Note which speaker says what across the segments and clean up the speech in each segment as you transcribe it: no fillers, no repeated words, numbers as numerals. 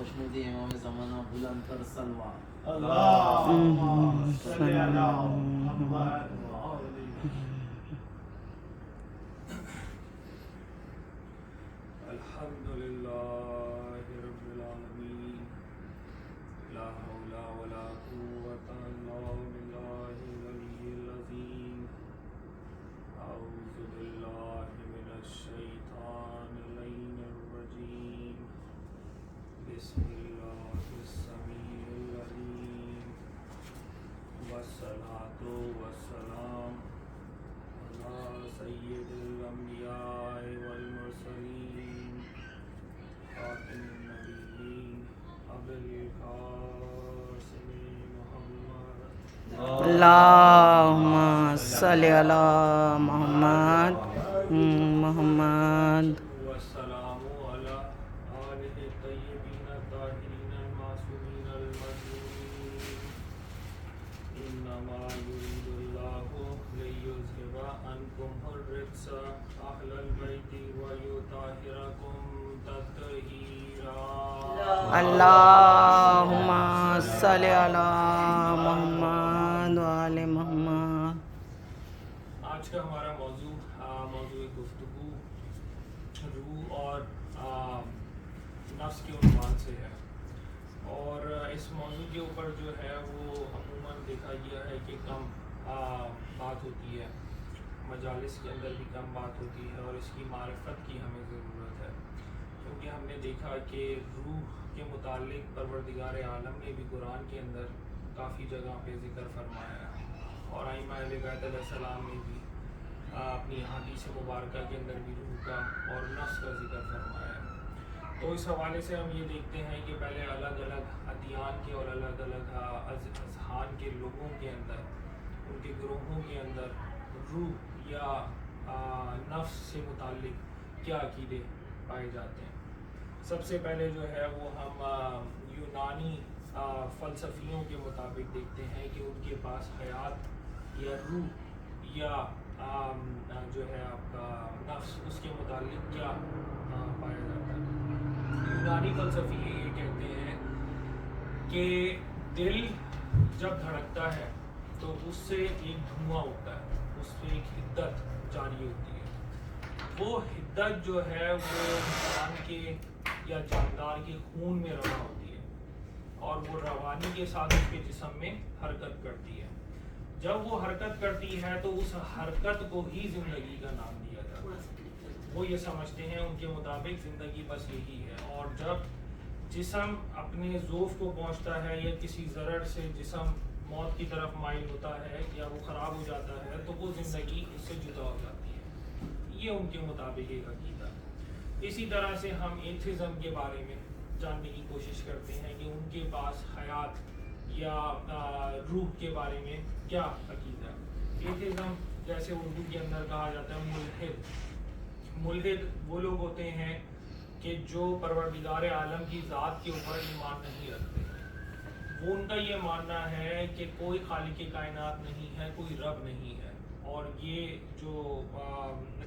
Speaker 1: خوشنودی امام زمانہ بلند تر سلوہ
Speaker 2: اللهم صل على محمد
Speaker 3: الحمد لله رب العالمين لا حول ولا قوة إلا بالله العلي العظيم أعوذ بالله من الشيطان اللعين الرجيم بسم الله السميع العليم والصلاة والسلام على سيد الأنبياء والمرسلين خاتم النبيين أبي القاسم محمد
Speaker 4: اللهم صل على محمد
Speaker 3: والسلام على آله الطيبين الطاهرين المعصومين المظلومين إنما يريد الله ليذهب عنكم الرجس أهل البيت ويطهركم تطهيرا
Speaker 4: اللهم صل على محمد وآل محمد.
Speaker 3: آج کا ہمارا موضوع گفتگو روح اور نفس کے عنوان سے ہے، اور اس موضوع کے اوپر جو ہے وہ عموماً دیکھا گیا ہے کہ کم بات ہوتی ہے، مجالس کے اندر بھی کم بات ہوتی ہے، اور اس کی معرفت کی ہمیں ضرورت ہے، کیونکہ ہم نے دیکھا کہ روح کے متعلق پروردگار عالم نے بھی قرآن کے اندر کافی جگہ پہ ذکر فرمایا ہے، اور ائمہ اہل بیت علیہ السلام نے بھی اپنی حدیث مبارکہ کے اندر بھی روح کا اور نفس کا ذکر فرمایا ہے۔ تو اس حوالے سے ہم یہ دیکھتے ہیں کہ پہلے الگ الگ ادیان کے اور الگ الگ اذہان کے لوگوں کے اندر، ان کے گروہوں کے اندر روح یا نفس سے متعلق کیا عقیدے پائے جاتے ہیں۔ سب سے پہلے جو ہے وہ ہم یونانی فلسفیوں کے مطابق دیکھتے ہیں کہ ان کے پاس حیات یا روح یا جو ہے آپ کا نفس، اس کے متعلق کیا پایا جاتا ہے۔ یونانی فلسفی یہ کہتے ہیں کہ دل جب دھڑکتا ہے تو اس سے ایک دھواں اٹھتا ہے، اس سے ایک حدت جاری ہوتی ہے، وہ حدت جو ہے وہ انسان کے یا جاندار کے خون میں رواں ہوتی ہے، اور وہ روانی کے ساتھ اس کے جسم میں حرکت کرتی ہے۔ جب وہ حرکت کرتی ہے تو اس حرکت کو ہی زندگی کا نام دیا جاتا ہے۔ وہ یہ سمجھتے ہیں ان کے مطابق زندگی بس یہی ہے، اور جب جسم اپنے ذوف کو پہنچتا ہے یا کسی ضرر سے جسم موت کی طرف مائل ہوتا ہے یا وہ خراب ہو جاتا ہے تو وہ زندگی اس سے جدا ہو جاتی ہے۔ یہ ان کے مطابق ایک عقیدہ ہے۔ اسی طرح سے ہم ایتھیزم کے بارے میں جاننے کی کوشش کرتے ہیں کہ ان کے پاس حیات یا روح کے بارے میں کیا عقیدہ ہے۔ ایتھیزم جیسے اردو کے اندر کہا جاتا ہے ملحد وہ لوگ ہوتے ہیں کہ جو پروردگار عالم کی ذات کے اوپر ایمان نہیں رکھتے۔ وہ ان کا یہ ماننا ہے کہ کوئی خالق کائنات نہیں ہے، کوئی رب نہیں ہے، اور یہ جو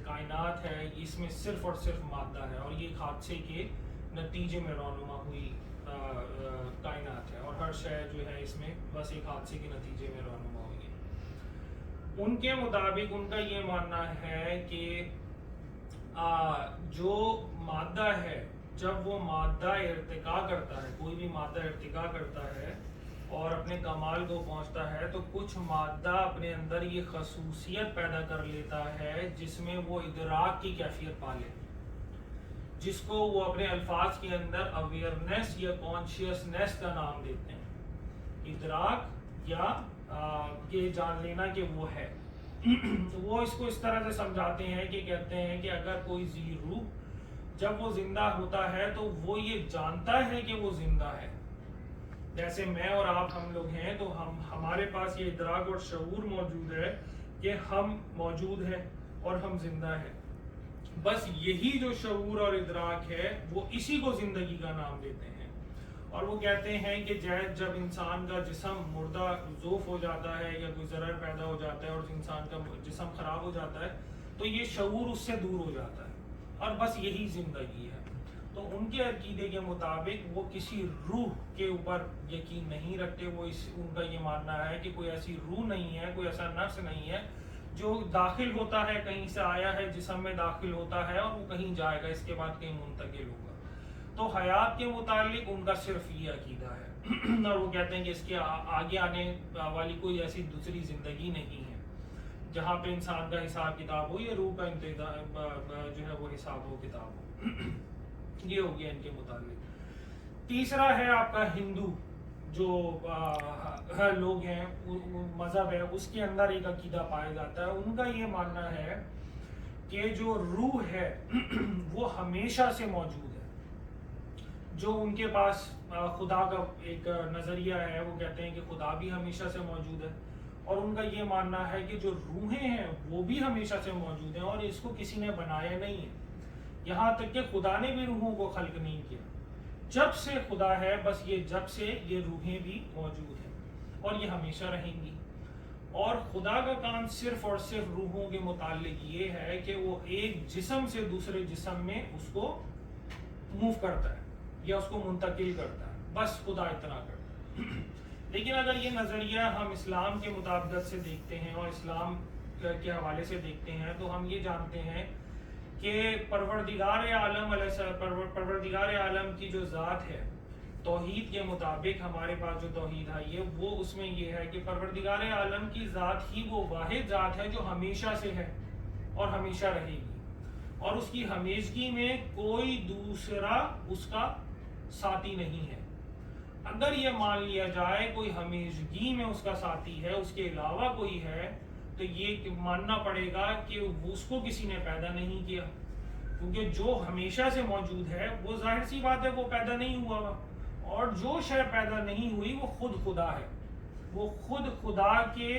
Speaker 3: کائنات ہے اس میں صرف اور صرف مادہ ہے، اور یہ ایک حادثے کے نتیجے میں رونما ہوئی کائنات ہے، اور ہر شے جو ہے اس میں بس ایک حادثے کے نتیجے میں رونما ہوئی ہے۔ ان کے مطابق ان کا یہ ماننا ہے کہ جو مادہ ہے، جب وہ مادہ ارتقا کرتا ہے، کوئی بھی مادہ ارتقا کرتا ہے اور اپنے کمال کو پہنچتا ہے تو کچھ مادہ اپنے اندر یہ خصوصیت پیدا کر لیتا ہے جس میں وہ ادراک کی کیفیت پا لے، جس کو وہ اپنے الفاظ کے اندر اویئرنیس یا کانشیسنیس کا نام دیتے ہیں۔ ادراک یا یہ جان لینا کہ وہ ہے۔ تو وہ اس کو اس طرح سے سمجھاتے ہیں کہ کہتے ہیں کہ اگر کوئی ذی روح جب وہ زندہ ہوتا ہے تو وہ یہ جانتا ہے کہ وہ زندہ ہے، جیسے میں اور آپ ہم لوگ ہیں تو ہمارے پاس یہ ادراک اور شعور موجود ہے کہ ہم موجود ہیں اور ہم زندہ ہیں، بس یہی جو شعور اور ادراک ہے وہ اسی کو زندگی کا نام دیتے ہیں۔ اور وہ کہتے ہیں کہ جب انسان کا جسم مردہ ذوف ہو جاتا ہے یا کوئی ضرر پیدا ہو جاتا ہے اور انسان کا جسم خراب ہو جاتا ہے تو یہ شعور اس سے دور ہو جاتا ہے، اور بس یہی زندگی ہے۔ تو ان کے عقیدے کے مطابق وہ کسی روح کے اوپر یقین نہیں رکھتے. وہ ان کا یہ ماننا ہے کہ کوئی ایسی روح نہیں ہے, کوئی ایسا نفس نہیں ہے جو داخل ہوتا ہے, کہیں سے آیا ہے, جسم میں داخل ہوتا ہے اور وہ کہیں جائے گا, اس کے بعد کہیں منتقل ہوگا. تو حیات کے متعلق ان کا صرف یہ عقیدہ ہے اور وہ کہتے ہیں کہ اس کے آگے آنے والی کوئی ایسی دوسری زندگی نہیں ہے جہاں پہ انسان کا حساب کتاب ہو یا روح کا جو ہے وہ حساب و کتاب ہو. یہ ہو گیا ان کے متعلق. تیسرا ہے آپ کا ہندو جو لوگ ہیں, مذہب ہے, اس کے اندر ایک عقیدہ پایا جاتا ہے. ان کا یہ ماننا ہے کہ جو روح ہے وہ ہمیشہ سے موجود ہے. جو ان کے پاس خدا کا ایک نظریہ ہے, وہ کہتے ہیں کہ خدا بھی ہمیشہ سے موجود ہے, اور ان کا یہ ماننا ہے کہ جو روحیں ہیں وہ بھی ہمیشہ سے موجود ہیں اور اس کو کسی نے بنایا نہیں ہے. یہاں تک کہ خدا نے بھی روحوں کو خلق نہیں کیا. جب سے خدا ہے, بس یہ جب سے یہ روحیں بھی موجود ہیں اور یہ ہمیشہ رہیں گی. اور خدا کا کام صرف اور صرف روحوں کے متعلق یہ ہے کہ وہ ایک جسم سے دوسرے جسم میں اس کو موو کرتا ہے یا اس کو منتقل کرتا ہے, بس خدا اتنا کرتا ہے. لیکن اگر یہ نظریہ ہم اسلام کے مطابقت سے دیکھتے ہیں اور اسلام کے حوالے سے دیکھتے ہیں تو ہم یہ جانتے ہیں کہ پروردگار عالم کی جو ذات ہے, توحید کے مطابق ہمارے پاس جو توحید آئی ہے وہ اس میں یہ ہے کہ پروردگار عالم کی ذات ہی وہ واحد ذات ہے جو ہمیشہ سے ہے اور ہمیشہ رہے گی, اور اس کی ہمیشگی میں کوئی دوسرا اس کا ساتھی نہیں ہے. اگر یہ مان لیا جائے کوئی ہمیشگی میں اس کا ساتھی ہے, اس کے علاوہ کوئی ہے, تو یہ ماننا پڑے گا کہ اس کو کسی نے پیدا نہیں کیا, کیونکہ جو ہمیشہ سے موجود ہے وہ ظاہر سی بات ہے وہ پیدا نہیں ہوا, اور جو شے پیدا نہیں ہوئی وہ خود خدا ہے. وہ خود خدا کے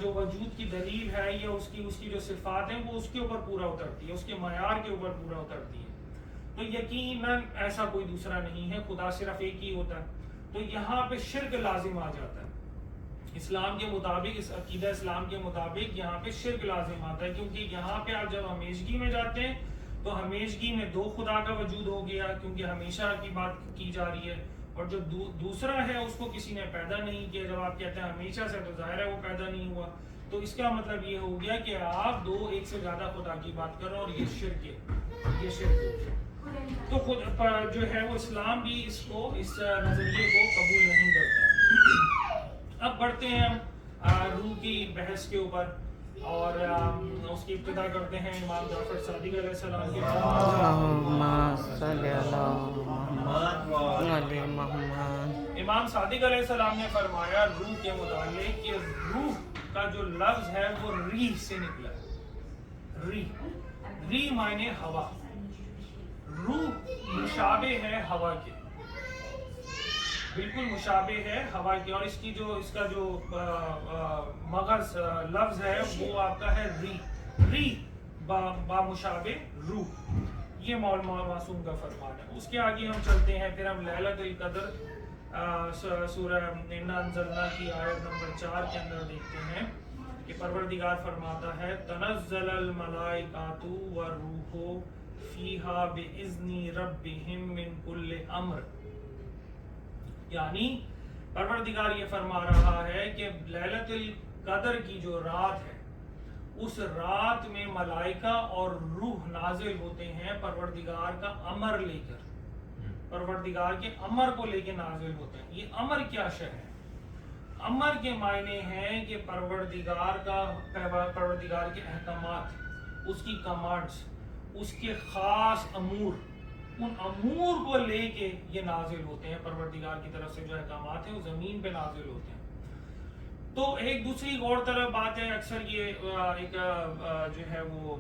Speaker 3: جو وجود کی دلیل ہے یا اس کی جو صفات ہیں وہ اس کے اوپر پورا اترتی ہے, اس کے معیار کے اوپر پورا اترتی ہے. تو یقیناً ایسا کوئی دوسرا نہیں ہے, خدا صرف ایک ہی ہوتا ہے. تو یہاں پہ شرک لازم آ جاتا ہے. اسلام کے مطابق, اس عقیدہ اسلام کے مطابق یہاں پہ شرک لازم آتا ہے, کیونکہ یہاں پہ آپ جب ہمیشگی میں جاتے ہیں تو ہمیشگی میں دو خدا کا وجود ہو گیا, کیونکہ ہمیشہ کی بات کی جا رہی ہے, اور جو دوسرا ہے اس کو کسی نے پیدا نہیں کیا. جب آپ کہتے ہیں ہمیشہ سے تو ظاہر ہے وہ پیدا نہیں ہوا, تو اس کا مطلب یہ ہو گیا کہ آپ دو ایک سے زیادہ خدا کی بات کر رہے ہیں, اور یہ شرک ہے, یہ شرک ہے. تو خود جو ہے وہ اسلام بھی اس نظریے کو قبول نہیں کرتا. اب بڑھتے ہیں ہم روح کی بحث کے اوپر, اور اس کی ابتدا کرتے ہیں امام جعفر صادق علیہ السلام کے. امام صادق علیہ السلام نے فرمایا روح کے متعلق کہ روح کا جو لفظ ہے وہ ریح سے نکلا ہے. ریح معنی ہوا. روح مشابہ ہے ہوا کے, بالکل مشابہ ہے ہوا کے, اور اس کا جو مغز لفظ ہے وہ آپ کا ہے ریح با مشابہ روح. یہ مولانا معصوم کا فرمان ہے. اس کے آگے ہم چلتے ہیں, پھر ہم لیلۃ القدر سورہ انا انزلنا کی آیت نمبر 4 کے اندر دیکھتے ہیں کہ پروردگار فرماتا ہے تنزل الملائکۃ والروح فیہا باذن ربہم من کل امر. یعنی پروردگار یہ فرما رہا ہے کہ لیلۃ القدر کی جو رات ہے اس رات میں ملائکہ اور روح نازل ہوتے ہیں پروردگار کا امر لے کر, پروردگار کے امر کو لے کے نازل ہوتے ہیں. یہ امر کیا شے ہے؟ امر کے معنی ہیں کہ پروردگار کے احکامات, اس کی کمانڈز, اس کے خاص امور, ان امور کو لے کے یہ نازل ہوتے ہیں. پروردگار کی طرف سے جو احکامات ہیں وہ زمین پہ نازل ہوتے ہیں. تو ایک دوسری غور طلب بات ہے, اکثر یہ ایک جو ہے وہ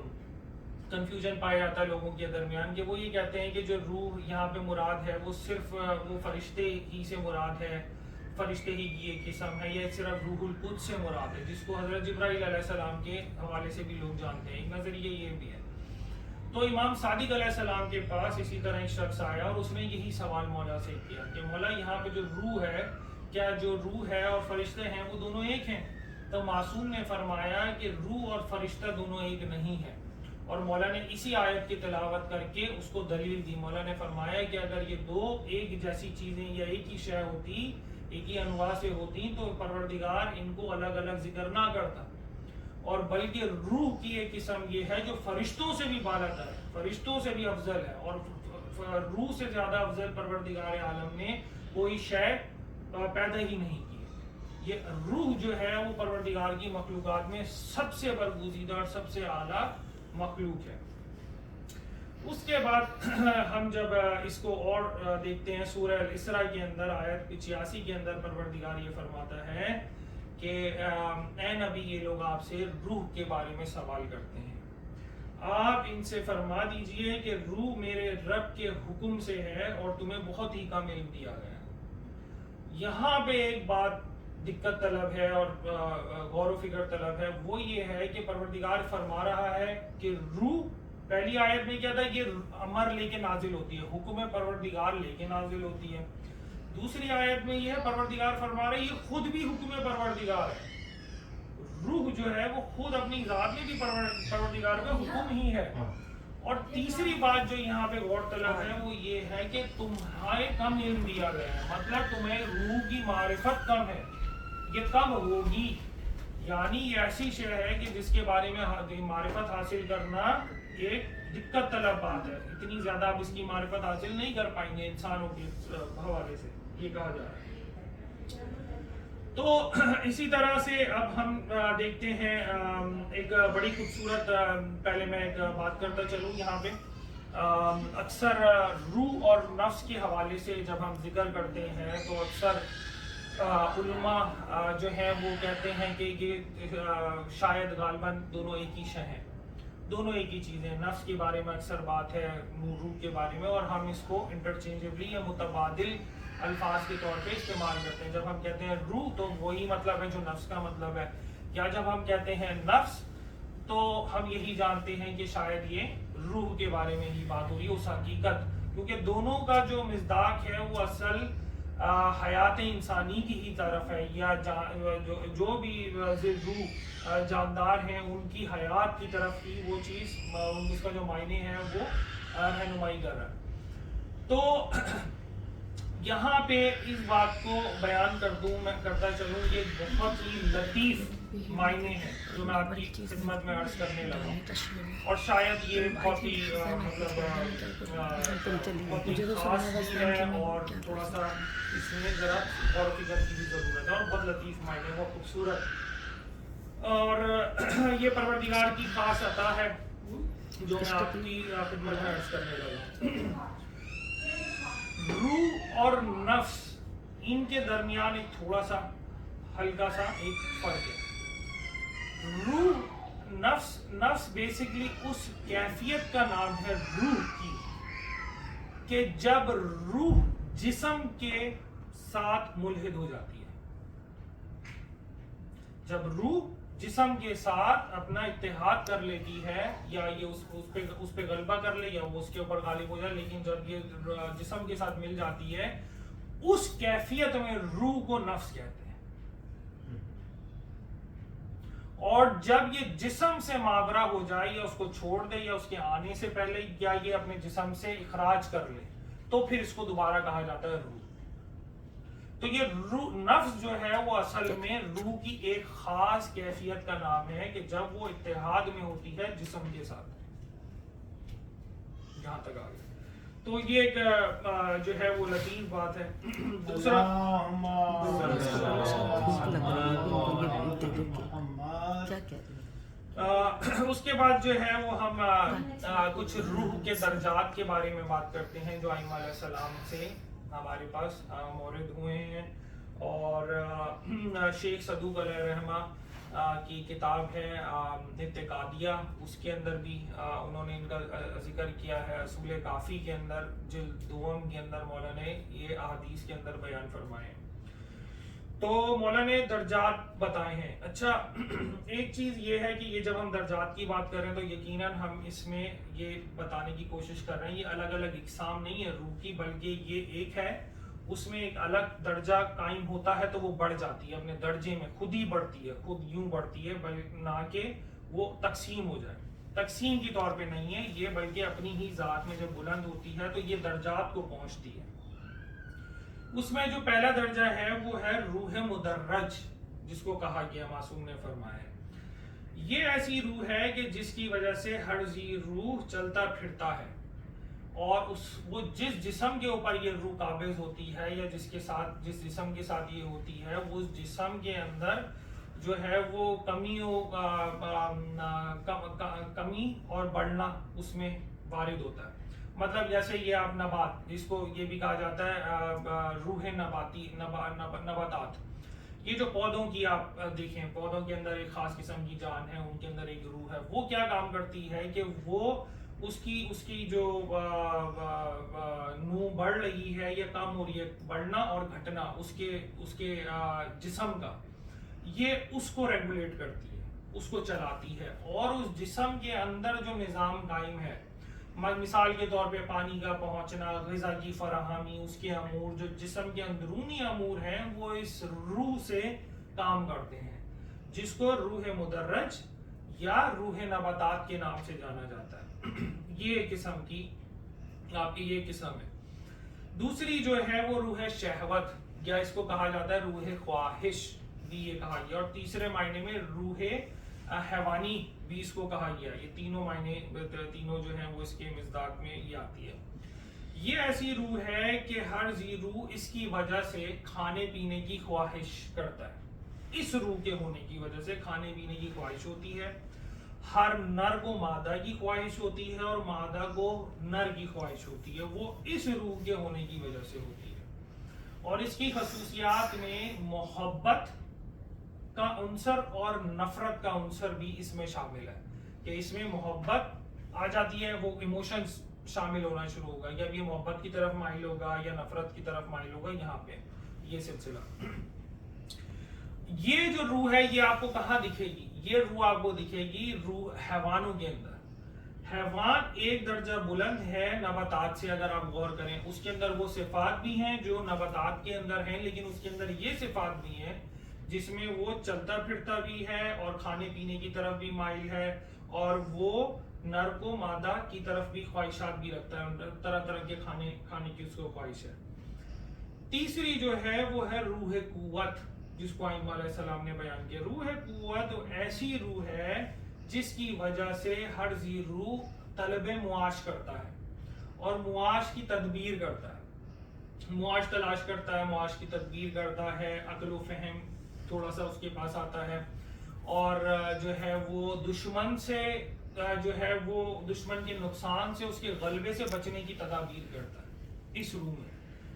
Speaker 3: کنفیوژن پایا جاتا ہے لوگوں کے درمیان, کہ وہ یہ کہتے ہیں کہ جو روح یہاں پہ مراد ہے وہ صرف وہ فرشتے ہی سے مراد ہے, فرشتے ہی کی ایک قسم ہے, یا صرف روح القدس سے مراد ہے, جس کو حضرت جبرائیل علیہ السلام کے حوالے سے بھی لوگ جانتے ہیں. ایک نظریہ یہ بھی ہے. تو امام صادق علیہ السلام کے پاس اسی طرح ایک شخص آیا اور اس نے یہی سوال مولا سے کیا کہ مولا یہاں پہ جو روح ہے, کیا جو روح ہے اور فرشتے ہیں وہ دونوں ایک ہیں؟ تو معصوم نے فرمایا کہ روح اور فرشتہ دونوں ایک نہیں ہیں, اور مولا نے اسی آیت کی تلاوت کر کے اس کو دلیل دی. مولا نے فرمایا کہ اگر یہ دو ایک جیسی چیزیں یا ایک ہی شے ہوتی, ایک ہی انواع سے ہوتی, تو پروردگار ان کو الگ الگ ذکر نہ کرتا, اور بلکہ روح کی ایک قسم یہ ہے جو فرشتوں سے بھی بالا تر ہے, فرشتوں سے بھی افضل ہے, اور روح سے زیادہ افضل پروردگار عالم نے کوئی شے پیدا ہی نہیں کی. یہ روح جو ہے وہ پروردگار کی مخلوقات میں سب سے برگزیدہ اور سب سے اعلیٰ مخلوق ہے. اس کے بعد ہم جب اس کو اور دیکھتے ہیں سورہ الاسراء کے اندر آیت 86 کے اندر پروردگار یہ فرماتا ہے کہ اے نبی یہ لوگ آپ سے روح کے بارے میں سوال کرتے ہیں, آپ ان سے فرما دیجئے کہ روح میرے رب کے حکم سے ہے اور تمہیں بہت ہی کم علم دیا گیا ہے. یہاں پہ ایک بات دقت طلب ہے اور غور و فکر طلب ہے, وہ یہ ہے کہ پروردگار فرما رہا ہے کہ روح, پہلی آیت میں کیا تھا, یہ امر لے کے نازل ہوتی ہے, حکم پروردگار لے کے نازل ہوتی ہے. دوسری آیت میں یہ ہے پروردگار فرما رہے یہ خود بھی حکم پروردگار ہے, روح جو ہے وہ خود اپنی ذات میں بھی پروردگار کا حکم ہی ہے. اور تیسری بات جو یہاں پہ غور طلب ہے وہ یہ ہے کہ تمہیں کم علم دیا گیا ہے, مطلب تمہیں روح کی معرفت کم ہے, یہ کم ہوگی, یعنی یہ ایسی شے ہے کہ جس کے بارے میں معرفت حاصل کرنا ایک دقت طلب بات ہے, اتنی زیادہ آپ اس کی معرفت حاصل نہیں کر پائیں گے انسانوں کے حوالے سے, یہ کہا جا رہا ہے. تو اسی طرح سے اب ہم دیکھتے ہیں ایک بڑی خوبصورت, پہلے میں ایک بات کرتا چلوں یہاں پہ, اکثر روح اور نفس کے حوالے سے جب ہم ذکر کرتے ہیں تو اکثر علماء جو ہیں وہ کہتے ہیں کہ یہ شاید غالباً دونوں ایک ہی شے ہیں, دونوں ایک ہی چیزیں. نفس کے بارے میں اکثر بات ہے, روح کے بارے میں, اور ہم اس کو انٹرچینجبلی یا متبادل الفاظ کے طور پہ استعمال کرتے ہیں. جب ہم کہتے ہیں روح تو وہی مطلب ہے جو نفس کا مطلب ہے, یا جب ہم کہتے ہیں نفس تو ہم یہی جانتے ہیں کہ شاید یہ روح کے بارے میں ہی بات ہو رہی ہے, اس حقیقت, کیونکہ دونوں کا جو مصداق ہے وہ اصل حیات انسانی کی ہی طرف ہے, یا جو بھی روح جاندار ہیں ان کی حیات کی طرف ہی وہ چیز, اس کا جو معنی ہے وہ رہنمائی کر رہا ہے. تو یہاں پہ اس بات کو بیان کر دوں, میں کرتا چلوں, یہ بہت ہی لطیف معنی ہے جو میں آپ کی خدمت میں عرض کرنے لگا ہوں, اور شاید یہ بہت ہی بہت ہی خاص بھی ہے, اور تھوڑا سا اس میں ذرا غور و فکر کی بھی ضرورت ہے, اور بہت لطیف معنی, بہت خوبصورت, اور یہ پروردگار کی خاص عطا ہے جو میں آپ کی خدمت میں عرض کرنے لگا. روح اور نفس, ان کے درمیان ایک تھوڑا سا ہلکا سا ایک فرق ہے. روح نفس بیسیکلی اس کیفیت کا نام ہے روح کی کہ جب روح جسم کے ساتھ ملحد ہو جاتی ہے, جب روح جسم کے ساتھ اپنا اتحاد کر لیتی ہے, یا یہ اس پہ غلبہ کر لے یا وہ اس کے اوپر غالب ہو جائے, لیکن جب یہ جسم کے ساتھ مل جاتی ہے اس کیفیت میں روح کو نفس کہتے ہیں. اور جب یہ جسم سے مابرہ ہو جائے, یا اس کو چھوڑ دے, یا اس کے آنے سے پہلے, یا یہ اپنے جسم سے اخراج کر لے, تو پھر اس کو دوبارہ کہا جاتا ہے روح. تو یہ روح, نفس جو ہے وہ اصل میں روح کی ایک خاص کیفیت کا نام ہے کہ جب وہ اتحاد میں ہوتی ہے جسم کے ساتھ. یہاں تک آ گیا. تو یہ ایک جو ہے وہ لطیف بات ہے. دوسرا اس کے بعد جو ہے وہ ہم کچھ روح کے درجات کے بارے میں بات کرتے ہیں جو ائمہ علیہ السلام سے ہمارے پاس مورد ہوئے ہیں, اور شیخ صدوق علیہ رحمہ کی کتاب ہے اتقادیہ, اس کے اندر بھی انہوں نے ان کا ذکر کیا ہے. اصول کافی کے اندر جلد دوم کے اندر مولا نے یہ احادیث کے اندر بیان فرمائے. تو مولا نے درجات بتائے ہیں. اچھا, ایک چیز یہ ہے کہ یہ جب ہم درجات کی بات کر رہے ہیں تو یقیناً ہم اس میں یہ بتانے کی کوشش کر رہے ہیں یہ الگ الگ اقسام نہیں ہے روح کی, بلکہ یہ ایک ہے, اس میں ایک الگ درجہ قائم ہوتا ہے تو وہ بڑھ جاتی ہے, اپنے درجے میں خود ہی بڑھتی ہے, خود یوں بڑھتی ہے, نہ کہ وہ تقسیم ہو جائے. تقسیم کی طور پہ نہیں ہے یہ، بلکہ اپنی ہی ذات میں جب بلند ہوتی ہے تو یہ درجات کو پہنچتی ہے۔ اس میں جو پہلا درجہ ہے وہ ہے روح مدرج، جس کو کہا گیا معصوم نے فرمایا یہ ایسی روح ہے کہ جس کی وجہ سے ہر ذی روح چلتا پھرتا ہے، اور وہ جس جسم کے اوپر یہ روح قابض ہوتی ہے یا جس جسم کے ساتھ یہ ہوتی ہے، وہ اس جسم کے اندر جو ہے وہ کمی اور بڑھنا اس میں وارد ہوتا ہے۔ مطلب جیسے یہ آپ نبات، جس کو یہ بھی کہا جاتا ہے روح نباتات، یہ جو پودوں کی آپ دیکھیں، پودوں کے اندر ایک خاص قسم کی جان ہے، ان کے اندر ایک روح ہے، وہ کیا کام کرتی ہے کہ وہ اس کی جو نو بڑھ رہی ہے یا کم ہو رہی ہے، بڑھنا اور گھٹنا اس کے جسم کا، یہ اس کو ریگولیٹ کرتی ہے، اس کو چلاتی ہے، اور اس جسم کے اندر جو نظام قائم ہے، مثال کے طور پہ پانی کا پہنچنا، غذا کی فراہمی، اس کے امور جو جسم کے اندرونی امور ہیں وہ اس روح سے کام کرتے ہیں، جس کو روح مدرج یا روح نباتات کے نام سے جانا جاتا ہے۔ یہ قسم کی آپ کی یہ قسم ہے۔ دوسری جو ہے وہ روح شہوت، یا اس کو کہا جاتا ہے روح خواہش بھی یہ کہا گیا، اور تیسرے معنی میں روح حیوانی بھی اس کو کہا گیا۔ یہ تینوں معنی جو ہیں وہ اس کے مصداق میں یہ آتی ہے۔ یہ ایسی روح ہے کہ ہر ذی روح اس کی وجہ سے کھانے پینے کی خواہش کرتا ہے، اس روح کے ہونے کی وجہ سے کھانے پینے کی خواہش ہوتی ہے۔ ہر نر کو مادہ کی خواہش ہوتی ہے اور مادہ کو نر کی خواہش ہوتی ہے، وہ اس روح کے ہونے کی وجہ سے ہوتی ہے۔ اور اس کی خصوصیات میں محبت کا عنصر اور نفرت کا عنصر بھی اس میں شامل ہے، کہ اس میں محبت آ جاتی ہے، وہ ایموشنز شامل ہونا شروع ہوگا، یا یہ محبت کی طرف مائل ہوگا یا نفرت کی طرف مائل ہوگا، یہاں پہ یہ سلسلہ۔ یہ جو روح ہے یہ آپ کو کہاں دکھے گی؟ یہ روح آپ کو دکھے گی روح حیوانوں کے اندر۔ حیوان ایک درجہ بلند ہے نباتات سے، اگر آپ غور کریں اس کے اندر وہ صفات بھی ہیں جو نباتات کے اندر ہیں، لیکن اس کے اندر یہ صفات بھی ہیں جس میں وہ چلتا پھرتا بھی ہے اور کھانے پینے کی طرف بھی مائل ہے، اور وہ نر کو مادہ کی طرف بھی خواہشات بھی رکھتا ہے، طرح طرح کے کھانے کی اس کو خواہش ہے۔ تیسری جو ہے وہ ہے روح قوت، جس کو ائمہ علیہ السلام نے بیان کیا۔ روح قوت ایسی روح ہے جس کی وجہ سے ہر ذی روح طلب معاش کرتا ہے اور معاش کی تدبیر کرتا ہے، معاش تلاش کرتا ہے، معاش کی تدبیر کرتا ہے، عقل و فہم تھوڑا سا اس کے پاس آتا ہے، اور جو ہے وہ دشمن سے جو ہے وہ دشمن کے نقصان سے، اس کے غلبے سے بچنے کی تدابیر کرتا ہے اس روح میں،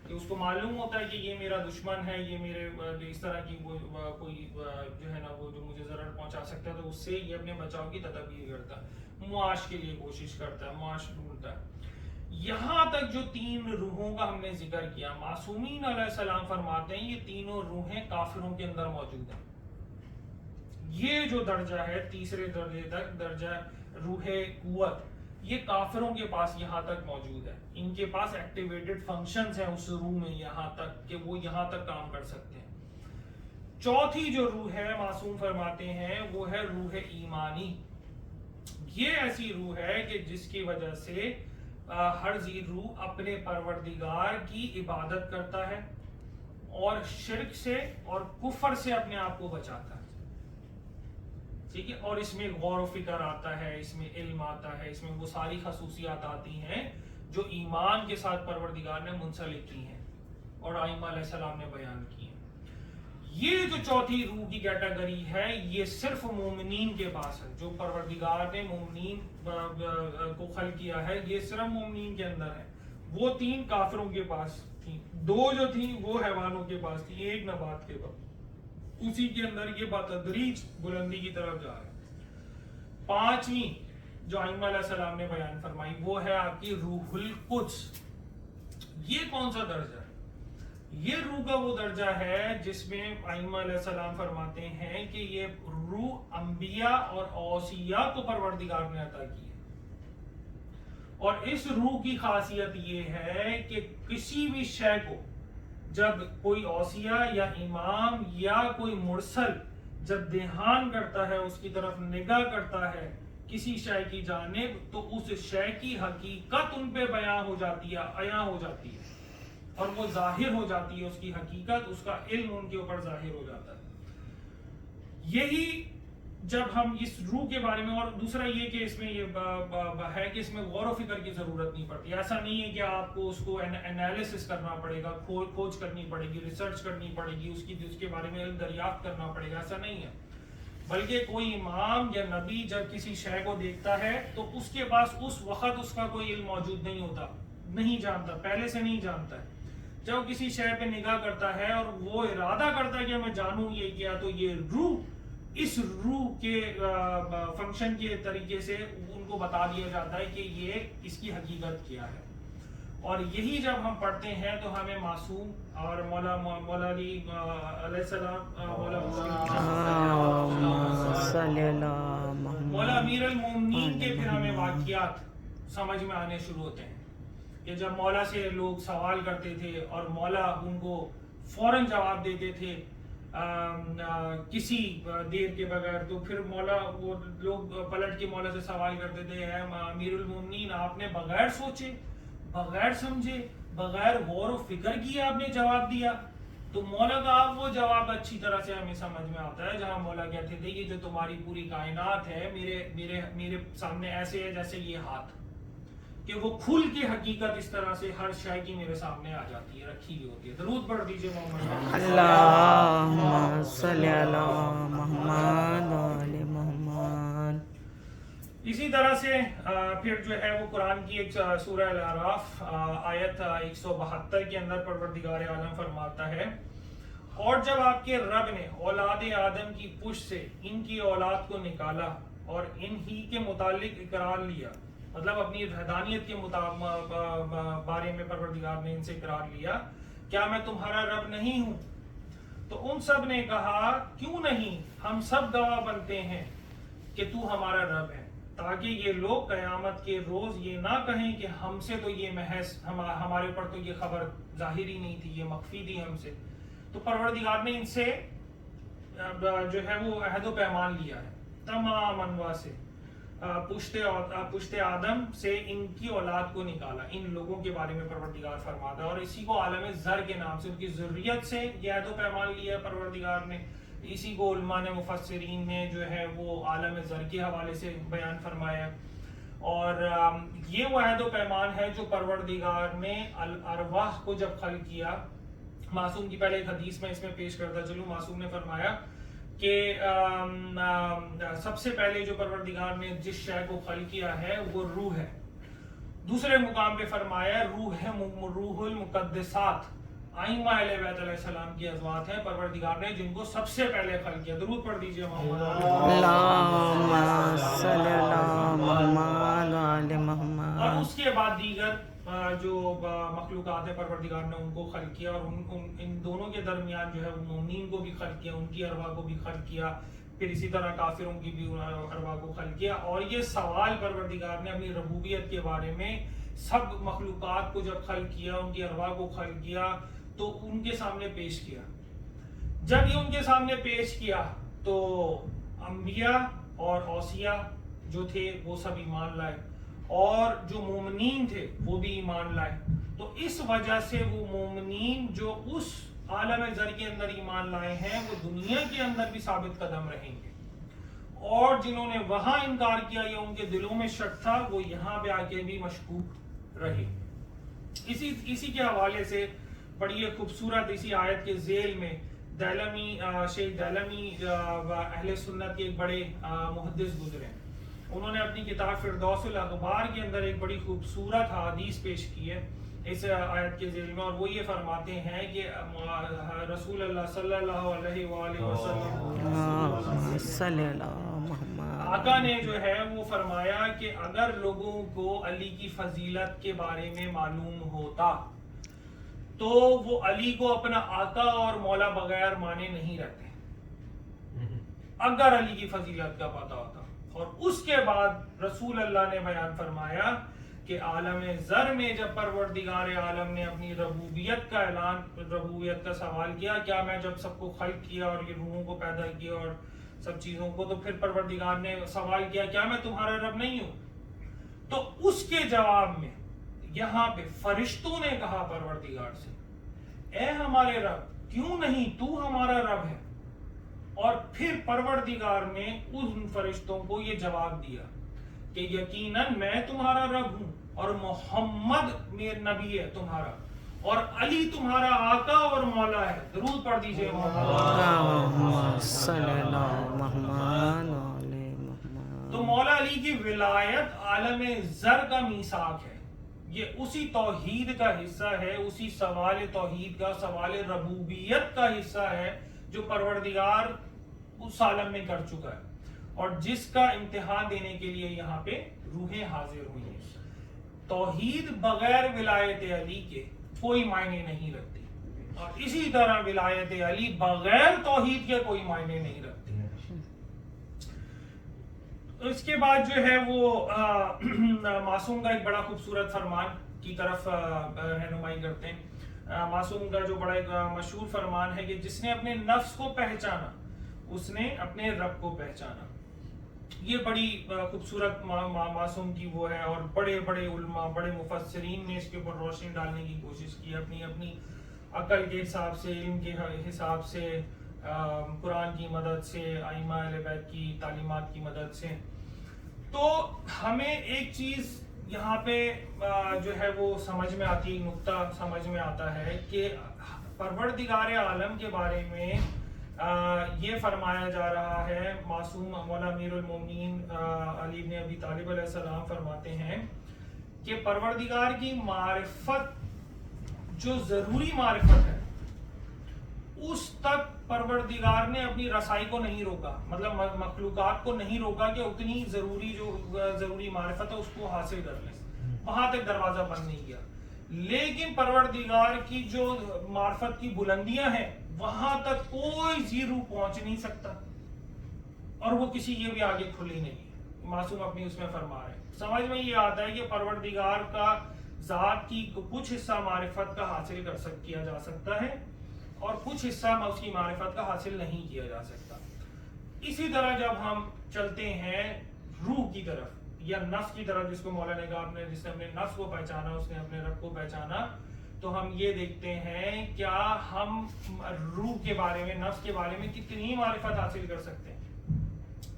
Speaker 3: کہ اس کو معلوم ہوتا ہے کہ یہ میرا دشمن ہے، یہ میرے اس طرح کی کوئی جو ہے نا وہ جو مجھے ضرر پہنچا سکتا ہے، تو اس سے یہ اپنے بچاؤ کی تدابیر کرتا ہے، معاش کے لیے کوشش کرتا ہے، معاش ڈھونڈتا ہے۔ یہاں تک جو تین روحوں کا ہم نے ذکر کیا، معصومین علیہ السلام فرماتے ہیں یہ تینوں روحیں کافروں کے اندر موجود ہیں۔ یہ جو درجہ ہے تیسرے درجے تک، درجہ روح قوت، یہ کافروں کے پاس یہاں تک موجود ہے، ان کے پاس ایکٹیویٹڈ فنکشنز ہیں اس روح میں یہاں تک کہ وہ یہاں تک کام کر سکتے ہیں۔ چوتھی جو روح ہے معصوم فرماتے ہیں وہ ہے روح ایمانی۔ یہ ایسی روح ہے کہ جس کی وجہ سے ہر ذی روح اپنے پروردگار کی عبادت کرتا ہے اور شرک سے اور کفر سے اپنے آپ کو بچاتا ہے، ٹھیک ہے، اور اس میں غور و فکر آتا ہے، اس میں علم آتا ہے، اس میں وہ ساری خصوصیات آتی ہیں جو ایمان کے ساتھ پروردگار نے منسلک کی ہیں اور ائمہ علیہ السلام نے بیان کی ہیں۔ یہ جو چوتھی روح کی کیٹیگری ہے یہ صرف مومنین کے پاس ہے، جو پروردگار نے مومنین کو خلق کیا ہے یہ صرف مومنین کے اندر ہے۔ وہ تین کافروں کے پاس تھیں، دو جو تھیں وہ حیوانوں کے پاس تھیں، ایک نبات کے پاس، اسی کے اندر یہ بتدریج بلندی کی طرف جا رہا ہے۔ پانچویں جو ائمہ علیہ السلام نے بیان فرمائی وہ ہے آپ کی روح القدس۔ یہ کون سا درجہ ہے؟ یہ روح کا وہ درجہ ہے جس میں ائمہ علیہ السلام فرماتے ہیں کہ یہ روح انبیاء اور اوصیاء کو پروردگار نے عطا کی ہے، اور اس روح کی خاصیت یہ ہے کہ کسی بھی شے کو جب کوئی اوصیہ یا امام یا کوئی مرسل جب دھیان کرتا ہے، اس کی طرف نگاہ کرتا ہے کسی شے کی جانب تو اس شے کی حقیقت ان پہ بیان ہو جاتی ہے، عیاں ہو جاتی ہے، اور وہ ظاہر ہو جاتی ہے، اس کی حقیقت، اس کا علم ان کے اوپر ظاہر ہو جاتا ہے۔ یہی جب ہم اس روح کے بارے میں، اور دوسرا یہ کہ اس میں یہ ہے کہ اس میں غور و فکر کی ضرورت نہیں پڑتی، ایسا نہیں ہے کہ آپ کو اس کو انالیسس کرنا پڑے گا، کھوج کرنی پڑے گی، ریسرچ کرنی پڑے گی، اس کے بارے میں علم دریافت کرنا پڑے گا، ایسا نہیں ہے، بلکہ کوئی امام یا نبی جب کسی شے کو دیکھتا ہے تو اس کے پاس اس وقت اس کا کوئی علم موجود نہیں ہوتا، نہیں جانتا، پہلے سے نہیں جانتا ہے۔ جب کسی شے پہ نگاہ کرتا ہے اور وہ ارادہ کرتا ہے کہ میں جانوں یہ کیا، تو یہ روح، اس روح کے فنکشن کے طریقے سے ان کو بتا دیا جاتا ہے کہ یہ اس کی حقیقت کیا ہے۔ اور یہی جب ہم پڑھتے ہیں تو ہمیں معصوم اور مولا علی علیہ السلام، مولا امیر المومنین کے پھر ہمیں واقعات سمجھ میں آنے شروع ہوتے ہیں کہ جب مولا سے لوگ سوال کرتے تھے اور مولا ان کو فوراً جواب دیتے تھے کسی دیر کے بغیر، تو پھر مولا، وہ لوگ پلٹ کے مولا سے سوال کرتے تھے، اے امیر المومنین آپ نے بغیر سوچے، بغیر سمجھے، بغیر غور و فکر کیے آپ نے جواب دیا؟ تو مولا کا وہ جواب اچھی طرح سے ہمیں سمجھ میں آتا ہے، جہاں مولا کہتے تھے یہ جو تمہاری پوری کائنات ہے میرے سامنے ایسے ہے جیسے یہ ہاتھ، کہ وہ کھل کے حقیقت اس طرح سے ہر شے کی میرے سامنے آ جاتی ہے، رکھی ہوئی ہوتی ہے۔ درود پڑھ دیجئے محمد
Speaker 4: اللہم صلی علی محمد و آل محمد۔
Speaker 3: اسی طرح سے پھر جو ہے وہ قرآن کی ایک سورہ الاعراف آیت 172 کے اندر پروردگار عالم فرماتا ہے، اور جب آپ کے رب نے اولاد آدم کی پشت سے ان کی اولاد کو نکالا اور ان ہی کے متعلق اقرار لیا، مطلب اپنی وحدانیت کے بارے میں پروردگار نے ان سے اقرار لیا، کیا میں تمہارا رب نہیں ہوں؟ تو ان سب نے کہا کیوں نہیں، ہم سب گواہ بنتے ہیں کہ تو ہمارا رب ہے، تاکہ یہ لوگ قیامت کے روز یہ نہ کہیں کہ ہم سے تو یہ محض ہمارے پر تو یہ خبر ظاہر ہی نہیں تھی، یہ مخفی تھی ہم سے۔ تو پروردگار نے ان سے جو ہے وہ عہد و پیمان لیا ہے، تمام انواع سے، پشت آدم سے ان کی اولاد کو نکالا، ان لوگوں کے بارے میں پروردگار فرماتا ہے، اور اسی کو عالم زر کے نام سے، ان کی ذریت سے یہ عہد و پیمان لیا ہے پروردگار نے۔ اسی کو علماء نے، مفسرین نے جو ہے وہ عالم زر کے حوالے سے بیان فرمایا، اور یہ وہ عہد و پیمان ہے جو پروردگار نے الارواح کو جب خلق کیا۔ معصوم کی پہلے ایک حدیث میں اس میں پیش کرتا چلوں، معصوم نے فرمایا کہ سب سے پہلے جو پروردگار نے جس شے کو خلق کیا ہے وہ روح ہے۔ دوسرے مقام پہ فرمایا روح ہے، روح المقدسات، آئمہ اہل بیت علیہ السلام کی ازواج ہیں پروردگار نے جن کو سب سے پہلے خلق کیا۔ درود پڑھ دیجئے محمد
Speaker 4: اللہم صلی علی محمد و آل محمد۔
Speaker 3: اور اس کے بعد دیگر جو مخلوقات ہیں پروردگار نے ان کو خلق کیا، اور ان دونوں کے درمیان جو ہے مومنین کو بھی خلق کیا، ان کی ارواح کو بھی خلق کیا، پھر اسی طرح کافروں کی بھی ارواح کو خلق کیا۔ اور یہ سوال پروردگار نے اپنی ربوبیت کے بارے میں سب مخلوقات کو جب خلق کیا، ان کی ارواح کو خلق کیا تو ان کے سامنے پیش کیا۔ جب یہ ان کے سامنے پیش کیا تو انبیاء اور اوصیاء جو تھے وہ سب ایمان لائے، اور جو مومنین تھے وہ بھی ایمان لائے۔ تو اس وجہ سے وہ مومنین جو اس عالم زر کے اندر ایمان لائے ہیں وہ دنیا کے اندر بھی ثابت قدم رہیں گے، اور جنہوں نے وہاں انکار کیا یا ان کے دلوں میں شک تھا وہ یہاں پہ آ کے بھی مشکوک رہے۔ اسی کے حوالے سے بڑی خوبصورت اسی آیت کے ذیل میں دہلمی، شیخ دہلمی اہل سنت کے ایک بڑے محدث گزرے، انہوں نے اپنی کتاب فردوس الاخبار کے اندر ایک بڑی خوبصورت حدیث پیش کی ہے اس آیت کے ذیل میں، اور وہ یہ فرماتے ہیں کہ رسول اللہ صلی اللہ علیہ وآلہ وسلم
Speaker 4: صلی علی محمد،
Speaker 3: آقا نے جو ہے وہ فرمایا کہ اگر لوگوں کو علی کی فضیلت کے بارے میں معلوم ہوتا تو وہ علی کو اپنا آقا اور مولا بغیر مانے نہیں رہتے، اگر علی کی فضیلت کا پتہ ہوتا۔ اور اس کے بعد رسول اللہ نے بیان فرمایا کہ عالم زر میں جب پروردگار عالم نے اپنی ربوبیت کا اعلان، ربوبیت کا سوال کیا، کیا میں جب سب کو خلق کیا اور یہ روحوں کو پیدا کیا اور سب چیزوں کو، تو پھر پروردگار نے سوال کیا کیا میں تمہارا رب نہیں ہوں؟ تو اس کے جواب میں یہاں پہ فرشتوں نے کہا پروردگار سے، اے ہمارے رب کیوں نہیں تو ہمارا رب ہے؟ اور پھر پروردگار نے ان فرشتوں کو یہ جواب دیا کہ یقیناً میں تمہارا رب ہوں اور محمد میرا نبی ہے تمہارا، اور علی تمہارا آقا اور مولا ہے۔ درود پڑھ دیجئے
Speaker 4: اللہم صلی اللہ محمد علی محمد۔
Speaker 3: تو مولا علی کی ولایت عالم زر کا میثاق ہے، یہ اسی توحید کا حصہ ہے، اسی سوال توحید کا، سوال ربوبیت کا حصہ ہے جو پروردگار اس عالم میں کر چکا ہے، اور جس کا امتحان دینے کے لیے یہاں پہ روحیں حاضر ہوئی ہیں۔ توحید بغیر ولایت علی کے کوئی معنی نہیں رکھتی، اور اسی طرح ولایت علی بغیر توحید کے کوئی معنی نہیں رکھتی۔ اس کے بعد جو ہے وہ معصوم کا ایک بڑا خوبصورت فرمان کی طرف رہنمائی کرتے ہیں۔ معصوم کا جو بڑا ایک مشہور فرمان ہے کہ جس نے اپنے نفس کو پہچانا اس نے اپنے رب کو پہچانا۔ یہ بڑی خوبصورت معصوم کی وہ ہے، اور بڑے بڑے علماء، بڑے مفسرین نے اس کے اوپر روشنی ڈالنے کی کوشش کی، اپنی اپنی عقل کے حساب سے، علم کے حساب سے، قرآن کی مدد سے، ائمہ اہل بیت کی تعلیمات کی مدد سے۔ تو ہمیں ایک چیز یہاں پہ جو ہے وہ سمجھ میں آتی، نقطہ سمجھ میں آتا ہے کہ پروردگار عالم کے بارے میں یہ فرمایا جا رہا ہے۔ معصوم مولا امیر المومنین علی بن ابی طالب علیہ السلام فرماتے ہیں کہ پروردگار کی معرفت جو ضروری معرفت ہے اس تک پروردگار نے اپنی رسائی کو نہیں روکا، مطلب مخلوقات کو نہیں روکا کہ اتنی ضروری معرفت ہے اس کو حاصل کر لیں، وہاں تک دروازہ بند نہیں کیا۔ لیکن پروردگار کی جو معرفت کی بلندیاں ہیں وہاں تک کوئی زیرو پہنچ نہیں سکتا، اور وہ کسی کے بھی آگے کھلی نہیں ہے۔ معصوم اپنی اس میں فرما رہے ہیں۔ سمجھ میں یہ آتا ہے کہ پروردگار کا ذات کی کچھ حصہ معرفت کا حاصل کیا جا سکتا ہے، اور کچھ حصہ اس کی معرفت کا حاصل نہیں کیا جا سکتا۔ اسی طرح جب ہم چلتے ہیں روح کی طرف یا نفس کی طرف، جس کو مولا نے کہا جس نے اپنے نفس کو پہچانا اس نے اپنے رب کو پہچانا، تو ہم یہ دیکھتے ہیں کیا ہم روح کے بارے میں، نفس کے بارے میں کتنی معرفت حاصل کر سکتے ہیں،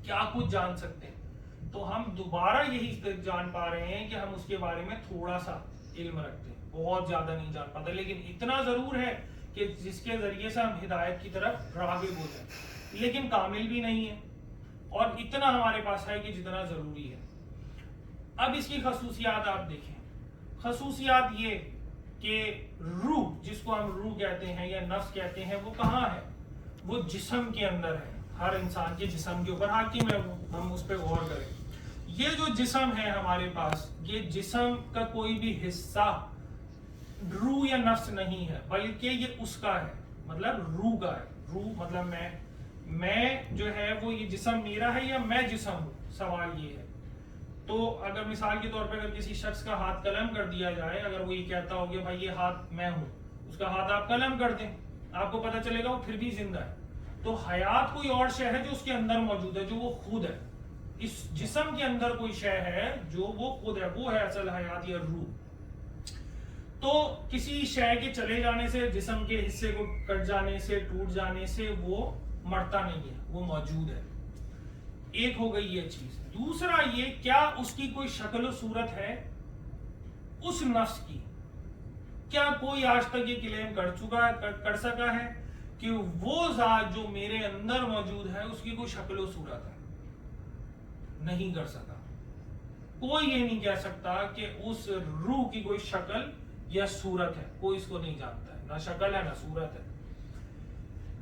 Speaker 3: کیا کچھ جان سکتے ہیں؟ تو ہم دوبارہ یہی جان پا رہے ہیں کہ ہم اس کے بارے میں تھوڑا سا علم رکھتے ہیں، بہت زیادہ نہیں جان پاتے، لیکن اتنا ضرور ہے کہ جس کے ذریعے سے ہم ہدایت کی طرف راغب ہو جائیں، لیکن کامل بھی نہیں ہے، اور اتنا ہمارے پاس ہے کہ جتنا ضروری ہے۔ اب اس کی خصوصیات آپ دیکھیں۔ خصوصیات یہ کہ روح، جس کو ہم روح کہتے ہیں یا نفس کہتے ہیں، وہ کہاں ہے؟ وہ جسم کے اندر ہے، ہر انسان کے جسم کے اوپر حاکم ہے، ہم اس پہ غور کریں۔ یہ جو جسم ہے ہمارے پاس، یہ جسم کا کوئی بھی حصہ روح یا نفس نہیں ہے، بلکہ یہ اس کا ہے، مطلب روح کا ہے۔ روح مطلب میں جو ہے وہ یہ جسم میرا ہے یا میں جسم ہوں، سوال یہ ہے۔ تو اگر مثال کے طور پہ اگر کسی شخص کا ہاتھ قلم کر دیا جائے، اگر وہ یہ کہتا ہو کہ بھائی یہ ہاتھ میں ہوں، اس کا ہاتھ آپ قلم کر دیں، آپ کو پتہ چلے گا وہ پھر بھی زندہ ہے۔ تو حیات کوئی اور شے ہے جو اس کے اندر موجود ہے، جو وہ خود ہے۔ اس جسم کے اندر کوئی شے ہے جو وہ خود ہے، وہ ہے اصل حیات یا روح۔ تو کسی شے کے چلے جانے سے، جسم کے حصے کو کٹ جانے سے، ٹوٹ جانے سے وہ مرتا نہیں ہے، وہ موجود ہے۔ ایک ہو گئی یہ چیز۔ دوسرا یہ، کیا اس کی کوئی شکل و صورت ہے اس نفس کی؟ کیا کوئی آج تک یہ کلیم کر سکا ہے کہ وہ ذات جو میرے اندر موجود ہے اس کی کوئی شکل و صورت ہے؟ نہیں کر سکا۔ کوئی یہ نہیں کہہ سکتا کہ اس روح کی کوئی شکل یا صورت ہے، کوئی اس کو نہیں جانتا ہے، نہ شکل ہے نہ صورت ہے۔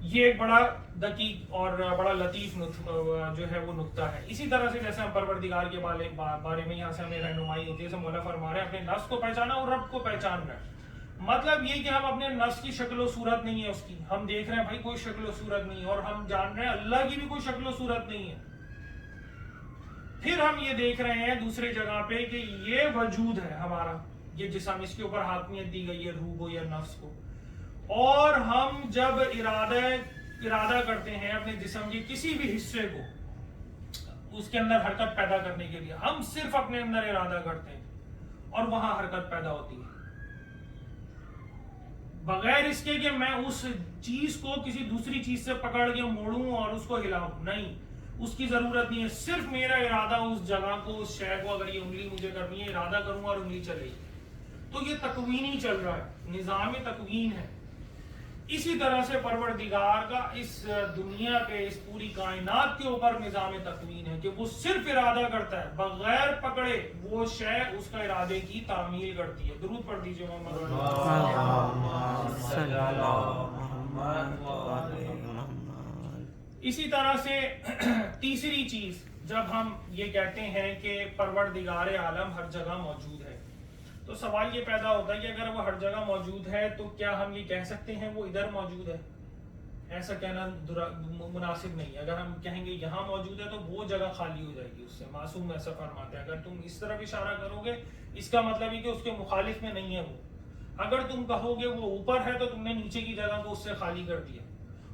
Speaker 3: یہ ایک بڑا دقیق اور بڑا لطیف جو ہے وہ نقطہ ہے۔ اسی طرح سے جیسے ہم پروردگار کے بارے میں یہاں سے ہمیں رہنمائی ہوتی ہے، جیسے مولا فرما رہے ہیں اپنے نفس کو پہچانا اور رب کو پہچاننا ہے۔ مطلب یہ کہ ہم اپنے نفس کی شکل و صورت نہیں ہے اس کی، ہم دیکھ رہے ہیں بھائی کوئی شکل و صورت نہیں ہے، اور ہم جان رہے ہیں اللہ کی بھی کوئی شکل و صورت نہیں ہے۔ پھر ہم یہ دیکھ رہے ہیں دوسری جگہ پہ کہ یہ وجود ہے ہمارا، یہ جسم، اس کے اوپر حاکمیت دی گئی ہے روح کو یا نفس کو، اور ہم جب ارادہ ارادہ کرتے ہیں اپنے جسم کے کسی بھی حصے کو اس کے اندر حرکت پیدا کرنے کے لیے، ہم صرف اپنے اندر ارادہ کرتے ہیں اور وہاں حرکت پیدا ہوتی ہے، بغیر اس کے کہ میں اس چیز کو کسی دوسری چیز سے پکڑ کے موڑوں اور اس کو ہلاؤں، نہیں، اس کی ضرورت نہیں ہے، صرف میرا ارادہ اس جگہ کو، اس شے کو، اگر یہ انگلی مجھے کرنی ہے ارادہ کروں اور انگلی چلے گی، تو یہ تکوینی چل رہا ہے، نظام تکوین ہے۔ اسی طرح سے پروردگار کا اس دنیا پہ، اس پوری کائنات کے اوپر نظام تکوین ہے کہ وہ صرف ارادہ کرتا ہے، بغیر پکڑے وہ شے اس کا ارادے کی تعمیل کرتی ہے۔ درود پڑھ دیجئے محمد
Speaker 4: صلی اللہ علیہ محمد۔
Speaker 3: اسی طرح سے تیسری چیز، جب ہم یہ کہتے ہیں کہ پروردگار عالم ہر جگہ موجود ہے، تو سوال یہ پیدا ہوتا ہے کہ اگر وہ ہر جگہ موجود ہے تو کیا ہم یہ کہہ سکتے ہیں وہ ادھر موجود ہے؟ ایسا کہنا مناسب نہیں ہے۔ اگر ہم کہیں گے یہاں موجود ہے تو وہ جگہ خالی ہو جائے گی اس سے، معصوم ایسا فرماتے ہیں۔ اگر تم اس طرف اشارہ کرو گے اس کا مطلب ہے کہ اس کے مخالف میں نہیں ہے وہ۔ اگر تم کہو گے وہ اوپر ہے تو تم نے نیچے کی جگہ کو اس سے خالی کر دیا،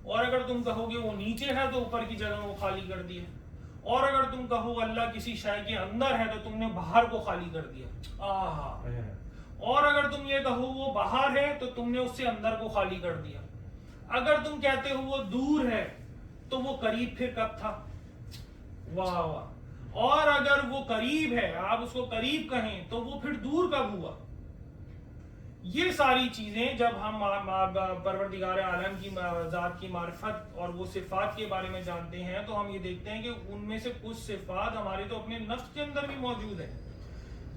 Speaker 3: اور اگر تم کہو گے وہ نیچے ہے تو اوپر کی جگہ کو خالی کر دیا، اور اگر تم کہو اللہ کسی شے کے اندر ہے تو تم نے باہر کو خالی کر دیا، اور اگر تم یہ کہو وہ باہر ہے تو تم نے اس سے اندر کو خالی کر دیا۔ اگر تم کہتے ہو وہ دور ہے تو وہ قریب پھر کب تھا؟ واہ واہ۔ اور اگر وہ قریب ہے، آپ اس کو قریب کہیں تو وہ پھر دور کب ہوا؟ یہ ساری چیزیں جب ہم پروردگار عالم کی ذات کی معرفت اور وہ صفات کے بارے میں جانتے ہیں تو ہم یہ دیکھتے ہیں کہ ان میں سے کچھ صفات ہمارے تو اپنے نفس کے اندر بھی موجود ہے،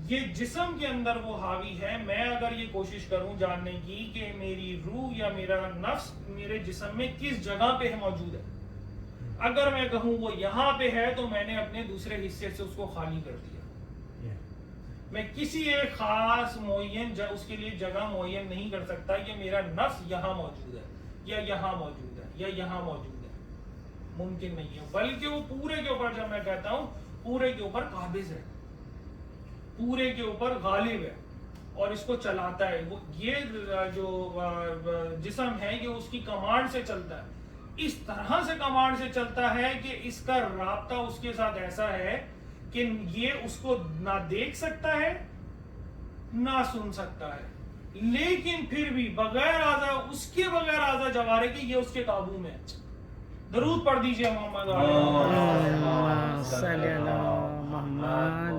Speaker 3: یہ جسم کے اندر وہ حاوی ہے۔ میں اگر یہ کوشش کروں جاننے کی کہ میری روح یا میرا نفس میرے جسم میں کس جگہ پہ موجود ہے، اگر میں کہوں وہ یہاں پہ ہے تو میں نے اپنے دوسرے حصے سے اس کو خالی کر دیا۔ میں کسی ایک خاص معین اس کے لیے جگہ معین نہیں کر سکتا کہ میرا نفس یہاں موجود ہے یا یہاں موجود ہے یا یہاں موجود ہے، ممکن نہیں ہے، بلکہ وہ پورے کے اوپر، جب میں کہتا ہوں پورے کے اوپر قابض ہے، پورے کے اوپر غالب ہے اور اس کو چلاتا ہے۔ وہ یہ جو جسم ہے یہ اس کی کمانڈ سے چلتا ہے، اس طرح سے کمانڈ سے چلتا ہے کہ اس کا رابطہ اس کے ساتھ ایسا ہے کہ یہ اس کو نہ دیکھ سکتا ہے نہ سن سکتا ہے، لیکن پھر بھی بغیر اس کے بغیر آزا جوارے کہ یہ اس کے قابو میں ہے۔ درود پڑھ دیجئے محمد
Speaker 4: صلی اللہ محمد۔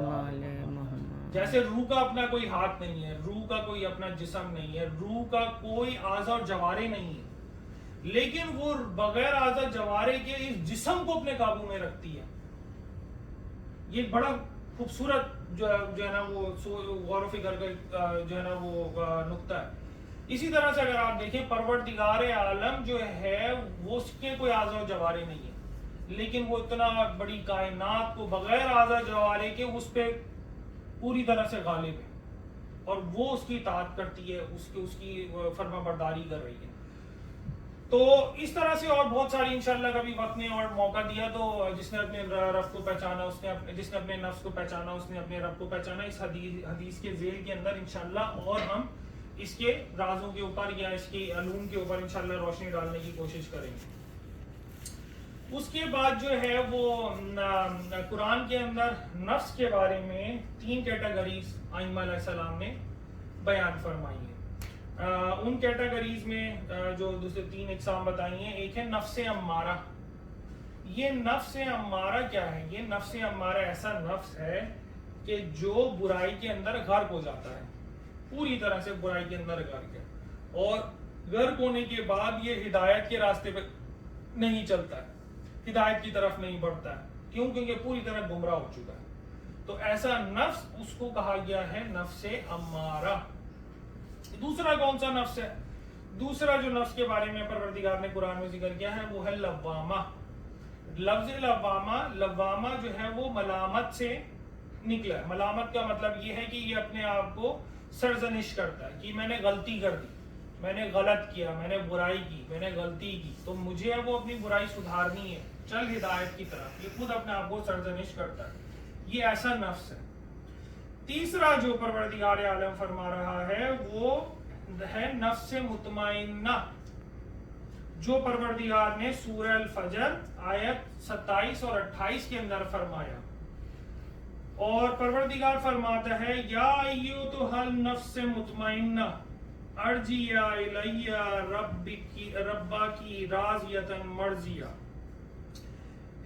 Speaker 3: جیسے روح کا اپنا کوئی ہاتھ نہیں ہے، روح کا کوئی اپنا جسم نہیں ہے، روح کا کوئی اعضاء اور جوارے نہیں ہے، لیکن وہ بغیر اعضاء جوارے کے اس جسم کو اپنے قابو میں رکھتی ہے۔ یہ بڑا خوبصورت جو ہے نا وہ غور و فکر کا جو ہے نا وہ نقطہ ہے۔ اسی طرح سے اگر آپ دیکھیں پروردگار عالم جو ہے وہ اس کے کوئی اعضاء و جوارے نہیں ہے، لیکن وہ اتنا بڑی کائنات کو بغیر اعضاء جوارے کے اس پہ پوری طرح سے غالب ہے اور وہ اس کی اطاعت کرتی ہے، اس کی فرما برداری کر رہی ہے۔ تو اس طرح سے اور بہت ساری انشاءاللہ کبھی وقت نے اور موقع دیا تو جس نے اپنے رب کو پہچانا جس نے اپنے نفس کو پہچانا اس نے اپنے رب کو پہچانا، اس حدیث کے ذیل کے اندر انشاءاللہ اور ہم اس کے رازوں کے اوپر یا اس کی علوم کے اوپر انشاءاللہ روشنی ڈالنے کی کوشش کریں گے۔ اس کے بعد جو ہے وہ قرآن کے اندر نفس کے بارے میں 3 کیٹیگریز ائمہ علیہ السلام نے بیان فرمائی ہیں۔ ان کیٹیگریز میں جو دوسرے 3 اقسام بتائی ہیں، ایک ہے نفس امارہ۔ یہ نفس امارہ کیا ہے؟ یہ نفس امارہ ایسا نفس ہے کہ جو برائی کے اندر غرق ہو جاتا ہے، پوری طرح سے برائی کے اندر غرق ہے، اور غرق ہونے کے بعد یہ ہدایت کے راستے پہ نہیں چلتا ہے، ہدایت کی طرف نہیں بڑھتا ہے، کیوں؟ کیونکہ پوری طرح گمراہ ہو چکا ہے۔ تو ایسا نفس اس کو کہا گیا ہے نفس امارہ۔ دوسرا کون سا نفس ہے؟ دوسرا جو نفس کے بارے میں پروردگار نے قرآن میں ذکر کیا ہے وہ ہے لوامہ۔ لفظ لوامہ جو ہے وہ ملامت سے نکلا ہے۔ ملامت کا مطلب یہ ہے کہ یہ اپنے آپ کو سرزنش کرتا ہے کہ میں نے غلطی کر دی، میں نے غلط کیا، میں نے برائی کی، میں نے غلطی کی، تو مجھے اب وہ اپنی برائی سدھارنی ہے، چل ہدایت کی طرف۔ یہ خود اپنے آپ کو سرزنش کرتا ہے، یہ ایسا نفس ہے۔ تیسرا جو پروردگار عالم فرما رہا ہے وہ ہے نفس مطمئنہ۔ جو پروردگار نے سورہ الفجر آیت 27 اور 28 کے اندر فرمایا. اور پروردگار فرماتا ہے یا ایتھا النفس مطمئنہ ارجعی الی ربکی راضیۃ مرضیہ.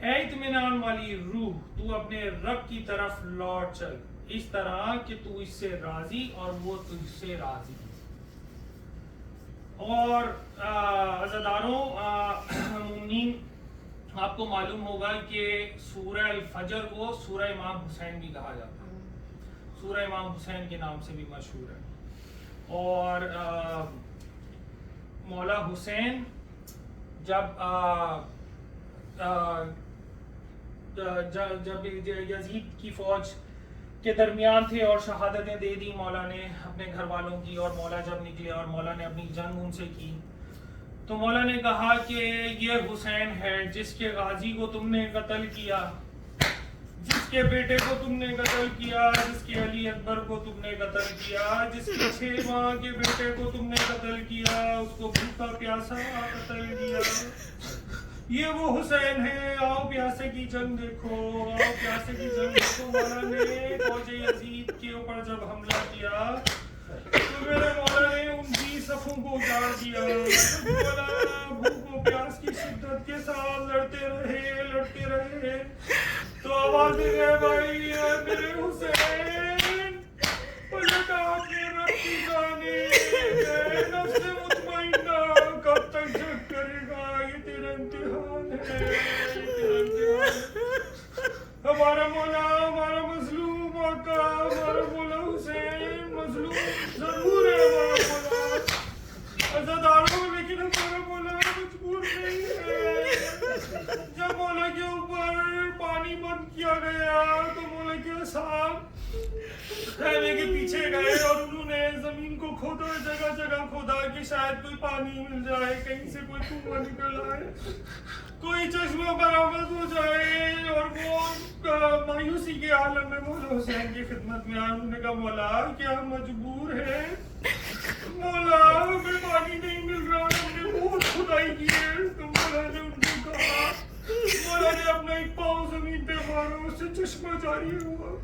Speaker 3: اے اطمینان والی روح، تو اپنے رب کی طرف لوٹ چل اس طرح کہ تو اس سے راضی اور وہ تجھ سے راضی. اور عزیزانو مومنین، آپ کو معلوم ہوگا کہ سورہ الفجر کو سورہ امام حسین بھی کہا جاتا ہے، سورہ امام حسین کے نام سے بھی مشہور ہے. اور مولا حسین جب یزید کی فوج کے درمیان تھے اور شہادتیں دے دی مولا نے اپنے گھر والوں کی، اور مولا جب نکلے اور مولا نے اپنی جنگ ان سے کی، تو مولا نے کہا کہ یہ حسین ہے جس کے غازی کو تم نے قتل کیا، جس کے بیٹے کو تم نے قتل کیا، جس کے علی اکبر کو تم نے قتل کیا، جس کے 6 ماہ کے بیٹے کو تم نے قتل کیا، اس کو بھوکا پیاسا قتل کیا. یہ وہ حسین ہے. آؤ پیاسے کی جنگ دیکھو، آؤ پیاسے کی جنگ دیکھو. مولا نے فوج یزید کے اوپر جب حملہ کیا تو میرے مولا نے ان کی صفوں کو اجاڑ دیا. مولا بھوک و پیاس کی شدت کے ساتھ لڑتے رہے تو آواز دے بھائی میرے حسین پلٹ اپنے رب کی جانب، نفس مطمئنہ کب تک جگ کرے گا؟ یہ تیرا امتحان ہے، یہ تیرا امتحان ہے. ہمارا مولا، ہمارا مظلوم آقا، ہمارا مولا حسین مظلوم ضرور ہے ہمارا مولا عزاداروں، لیکن ہمارا مولا مجبور نہیں ہے. جب مولا کے اوپر پانی بند کیا گیا تو مولا کے اصحاب خیمے کے پیچھے گئے اور انہوں نے زمین کو کھودا، جگہ جگہ کھودا کہ شاید کوئی پانی مل جائے، کہیں سے کوئی کنواں نکل آئے، کوئی چشمہ برآمد ہو جائے. اور وہ مایوسی کے عالم میں مولا حسین کی خدمت میں آئے. انہوں نے کہا مولا کیا ہم مجبور ہیں؟ مولا ہمیں پانی نہیں مل رہا، ہم نے بہت کھدائی کی ہے. تو مولا نے ان کو کہا، مولا نے اپنا ایک پاؤں زمین پہ مارا، اس سے چشمہ جاری ہوا.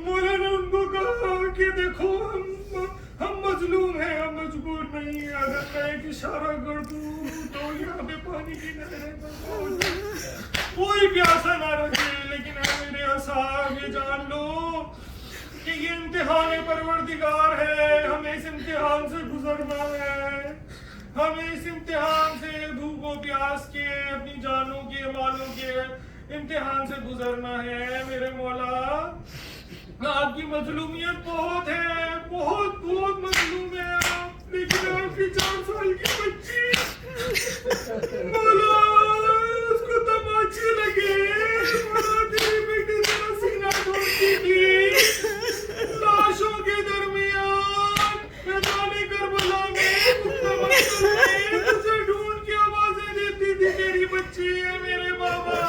Speaker 3: مولا نے ان کو کہا کہ دیکھو ہم مظلوم ہیں، ہم مجبور نہیں ہیں. اگر میں ایک اشارہ کر دوں تو یہاں پہ پانی کی نہریں کوئی پیاسا نہ رکھے. لیکن اے میرے اصحاب یہ جان لو کہ یہ امتحان پروردگار ہے، ہمیں اس امتحان سے گزرنا ہے. ہمیں اس امتحان سے بھوک و پیاس کے، اپنی جانوں کے، مالوں کے امتحان سے گزرنا ہے. میرے مولا آپ کی مظلومیت بہت ہے، بہت بہت مظلوم ہے آپ، لیکن آپ کی 4 سال کی بچی مولا اس کو تماچے لگے، مولا تیرے بیٹے ذرا سینہ ٹھوکتی تھی لاشوں کے درمیان میدان کربلا میں تماچوں میں تجھے ڈھونڈ کے آوازیں دیتی تھی میری بچی ہے میرے بابا.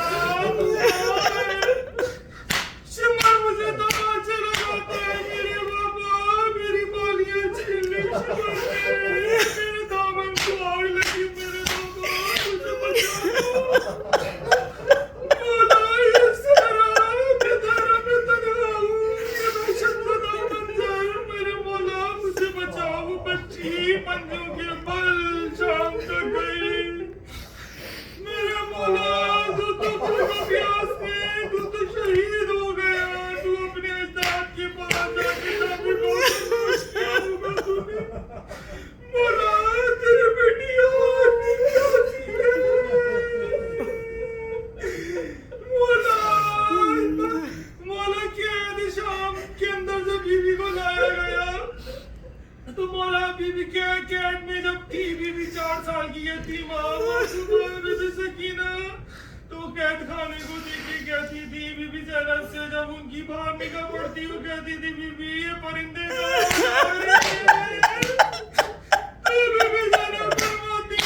Speaker 3: شمر مجھے تماچے لگاتا ہے میرے بابا، میری بالیاں چھیلنے میرے دامن کو آگ لگی میرے بابا، مجھے بچاؤ. مولا یہ سہرا میں دھرا میں تنہا ہوں، یہ وحشت زدہ منظر، میرے مولا مجھے بچاؤ. بچی پنجوں کے بل شام تک گئی میرے مولا. تو پیاس میں تو شہید ہو گیا، تو اپنے اجداد کے پاس جا کے جب کیا ہوگا تو نے مولا تیرے بیٹی آواز نہیں آتی ہے. مولا قید شام کے اندر جب بیوی کو لایا گیا تو مولا بیوی کے قید میں جب تھی، بیوی 4 سال کی یتیمہ بی بی سکینہ تو قید خانے کو دیکھی کہتی تھی بی بی زینب سے، جب ان کی باہر نگاہ پڑتی وہ کہتی تھی بی بی یہ پرندے بی بی زینب فرماتی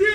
Speaker 3: 6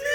Speaker 3: 6